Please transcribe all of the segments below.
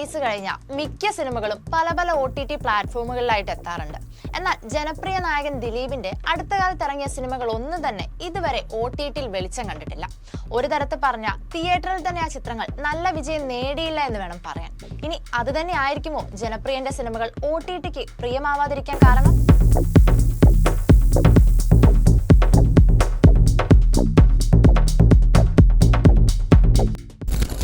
Release കഴിഞ്ഞ മിക്ക സിനിമകളും പല OTT പ്ലാറ്റ്ഫോമുകളിലായിട്ട് എത്താറുണ്ട്. എന്നാൽ ജനപ്രിയ നായകൻ ദിലീപിന്റെ അടുത്ത കാലത്ത് ഇറങ്ങിയ സിനിമകൾ ഒന്നും തന്നെ ഇതുവരെ OTTയിൽ വെളിച്ചം കണ്ടിട്ടില്ല. ഒരു തരത്തിൽ പറഞ്ഞ തിയേറ്ററിൽ തന്നെ ആ ചിത്രങ്ങൾ നല്ല വിജയം നേടിയില്ല എന്ന് വേണം പറയാൻ. ഇനി അത് തന്നെ ആയിരിക്കുമോ ജനപ്രിയന്റെ സിനിമകൾ OTTക്ക് പ്രിയമാവാതിരിക്കാൻ കാരണം?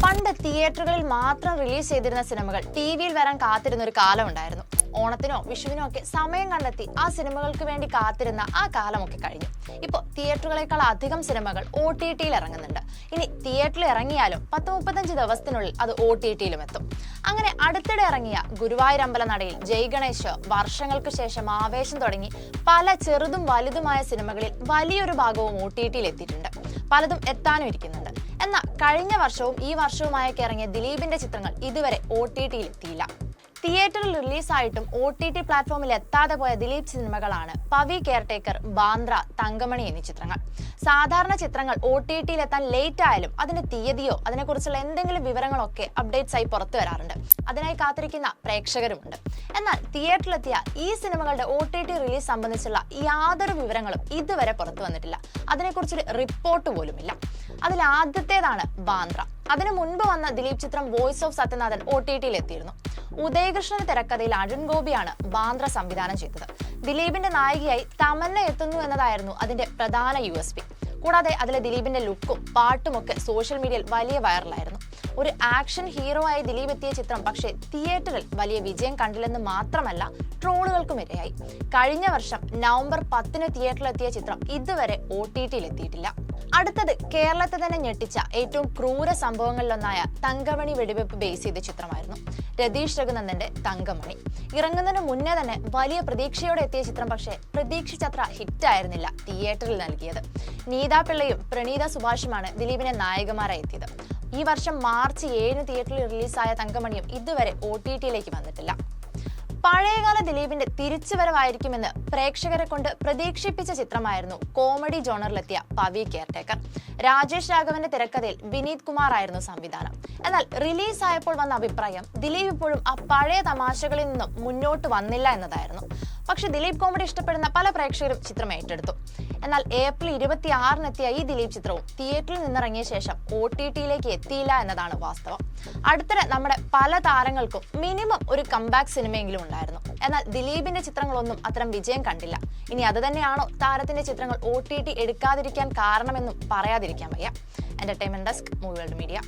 പണ്ട് തിയേറ്ററുകളിൽ മാത്രം റിലീസ് ചെയ്തിരുന്ന സിനിമകൾ ടിവിയിൽ വരാൻ കാത്തിരുന്ന ഒരു കാലം ഉണ്ടായിരുന്നു. ഓണത്തിനോ വിഷുവിനോ ഒക്കെ സമയം കണ്ടെത്തി ആ സിനിമകൾക്ക് വേണ്ടി കാത്തിരുന്ന ആ കാലമൊക്കെ കഴിഞ്ഞു. ഇപ്പോൾ തിയേറ്ററുകളെക്കാൾ അധികം സിനിമകൾ OTTയിൽ ഇറങ്ങുന്നുണ്ട്. ഇനി തിയേറ്ററിൽ ഇറങ്ങിയാലും 10-35 ദിവസത്തിനുള്ളിൽ അത് OTTയിലും എത്തും. അങ്ങനെ അടുത്തിടെ ഇറങ്ങിയ ഗുരുവായൂർ അമ്പലനടയിൽ, ജയ് ഗണേശ്, വർഷങ്ങൾക്ക് ശേഷം ആവേശം തുടങ്ങി പല ചെറുതും വലുതുമായ സിനിമകളിൽ വലിയൊരു ഭാഗവും OTTയിൽ എത്തിയിട്ടുണ്ട്. പലതും എത്താനും ഇരിക്കുന്നുണ്ട്. എന്നാൽ കഴിഞ്ഞ വർഷവും ഈ വർഷവുമായൊക്കെ ഇറങ്ങിയ ദിലീപിന്റെ ചിത്രങ്ങൾ ഇതുവരെ OTTയിൽ എത്തിയില്ല. തിയേറ്ററിൽ റിലീസായിട്ടും OTT പ്ലാറ്റ്ഫോമിൽ എത്താതെ പോയ ദിലീപ് സിനിമകളാണ് പവി കെയർടേക്കർ, ബാന്ദ്ര, തങ്കമണി എന്നീ ചിത്രങ്ങൾ. സാധാരണ ചിത്രങ്ങൾ OTTയിൽ എത്താൻ ലേറ്റ് ആയാലും അതിന്റെ തീയതിയോ അതിനെക്കുറിച്ചുള്ള എന്തെങ്കിലും വിവരങ്ങളൊക്കെ അപ്ഡേറ്റ്സ് ആയി പുറത്തു വരാറുണ്ട്. അതിനായി കാത്തിരിക്കുന്ന പ്രേക്ഷകരുമുണ്ട്. എന്നാൽ തിയേറ്ററിലെത്തിയ ഈ സിനിമകളുടെ OTT റിലീസ് സംബന്ധിച്ചുള്ള യാതൊരു വിവരങ്ങളും ഇതുവരെ പുറത്തു വന്നിട്ടില്ല. അതിനെക്കുറിച്ചൊരു റിപ്പോർട്ട് പോലുമില്ല. അതിൽ ആദ്യത്തേതാണ് ബാന്ദ്ര. അതിനു മുൻപ് വന്ന ദിലീപ് ചിത്രം വോയിസ് ഓഫ് സത്യനാഥൻ OTTയിൽ എത്തിയിരുന്നു. ഉദയകൃഷ്ണന്റെ തിരക്കഥയിൽ അരുൺ ഗോപിയാണ് ബാന്ദ്ര സംവിധാനം ചെയ്തത്. ദിലീപിന്റെ നായികയായി തമന്ന എത്തുന്നു എന്നതായിരുന്നു അതിന്റെ പ്രധാന USP. കൂടാതെ അതിലെ ദിലീപിന്റെ ലുക്കും പാട്ടുമൊക്കെ സോഷ്യൽ മീഡിയയിൽ വലിയ വൈറലായിരുന്നു. ഒരു ആക്ഷൻ ഹീറോ ആയി ദിലീപ് എത്തിയ ചിത്രം പക്ഷേ തിയേറ്ററിൽ വലിയ വിജയം കണ്ടില്ലെന്ന് മാത്രമല്ല, ട്രോളുകൾക്കും ഇരയായി. കഴിഞ്ഞ വർഷം നവംബർ 10 തിയേറ്ററിലെത്തിയ ചിത്രം ഇതുവരെ OTTയിൽ എത്തിയിട്ടില്ല. അടുത്തത് കേരളത്തെ തന്നെ ഞെട്ടിച്ച ഏറ്റവും ക്രൂര സംഭവങ്ങളിലൊന്നായ തങ്കമണി വെടിവെപ്പ് ബേസ് ചെയ്ത ചിത്രമായിരുന്നു. രതീഷ് രഘുനന്ദന്റെ തങ്കമണി ഇറങ്ങുന്നതിന് മുന്നേ തന്നെ വലിയ പ്രതീക്ഷയോടെ എത്തിയ ചിത്രം പക്ഷേ പ്രതീക്ഷിച്ചത്ര ഹിറ്റായിരുന്നില്ല തിയേറ്ററിൽ നൽകിയത്. നീതാ പിള്ളയും പ്രണീത സുഭാഷുമാണ് ദിലീപിനെ നായകന്മാരായി എത്തിയത്. ഈ വർഷം മാർച്ച് 7 തിയേറ്ററിൽ റിലീസായ തങ്കമണിയും ഇതുവരെ OTTയിലേക്ക് വന്നിട്ടില്ല. പഴയകാല ദിലീപിന്റെ തിരിച്ചുവരവായിരിക്കുമെന്ന് പ്രേക്ഷകരെ കൊണ്ട് പ്രതീക്ഷിപ്പിച്ച ചിത്രമായിരുന്നു കോമഡി ജോണറിലെത്തിയ പവി കെയർടേക്കർ. രാജേഷ് രാഘവന്റെ തിരക്കഥയിൽ വിനീത് കുമാർ ആയിരുന്നു സംവിധാനം. എന്നാൽ റിലീസ് ആയപ്പോൾ വന്ന അഭിപ്രായം ദിലീപ് ഇപ്പോഴും ആ പഴയ തമാശകളിൽ നിന്നും മുന്നോട്ട് വന്നില്ല എന്നതായിരുന്നു. പക്ഷെ ദിലീപ് കോമഡി ഇഷ്ടപ്പെടുന്ന പല പ്രേക്ഷകരും ചിത്രം ഏറ്റെടുത്തു. എന്നാൽ ഏപ്രിൽ 26 എത്തിയ ഈ ദിലീപ് ചിത്രവും തിയേറ്ററിൽ നിന്നിറങ്ങിയ ശേഷം OTTയിലേക്ക് എത്തിയില്ല എന്നതാണ് വാസ്തവം. അടുത്തിടെ നമ്മുടെ പല താരങ്ങൾക്കും മിനിമം ഒരു കംബാക്ക് സിനിമയെങ്കിലും ഉണ്ടായിരുന്നു. എന്നാൽ ദിലീപിന്റെ ചിത്രങ്ങളൊന്നും അത്തരം വിജയം കണ്ടില്ല. ഇനി അത് തന്നെയാണോ താരത്തിന്റെ ചിത്രങ്ങൾ OTT എടുക്കാതിരിക്കാൻ കാരണമെന്നും പറയാതിരിക്കാൻ വയ്യ. Entertainment desk, movie world media.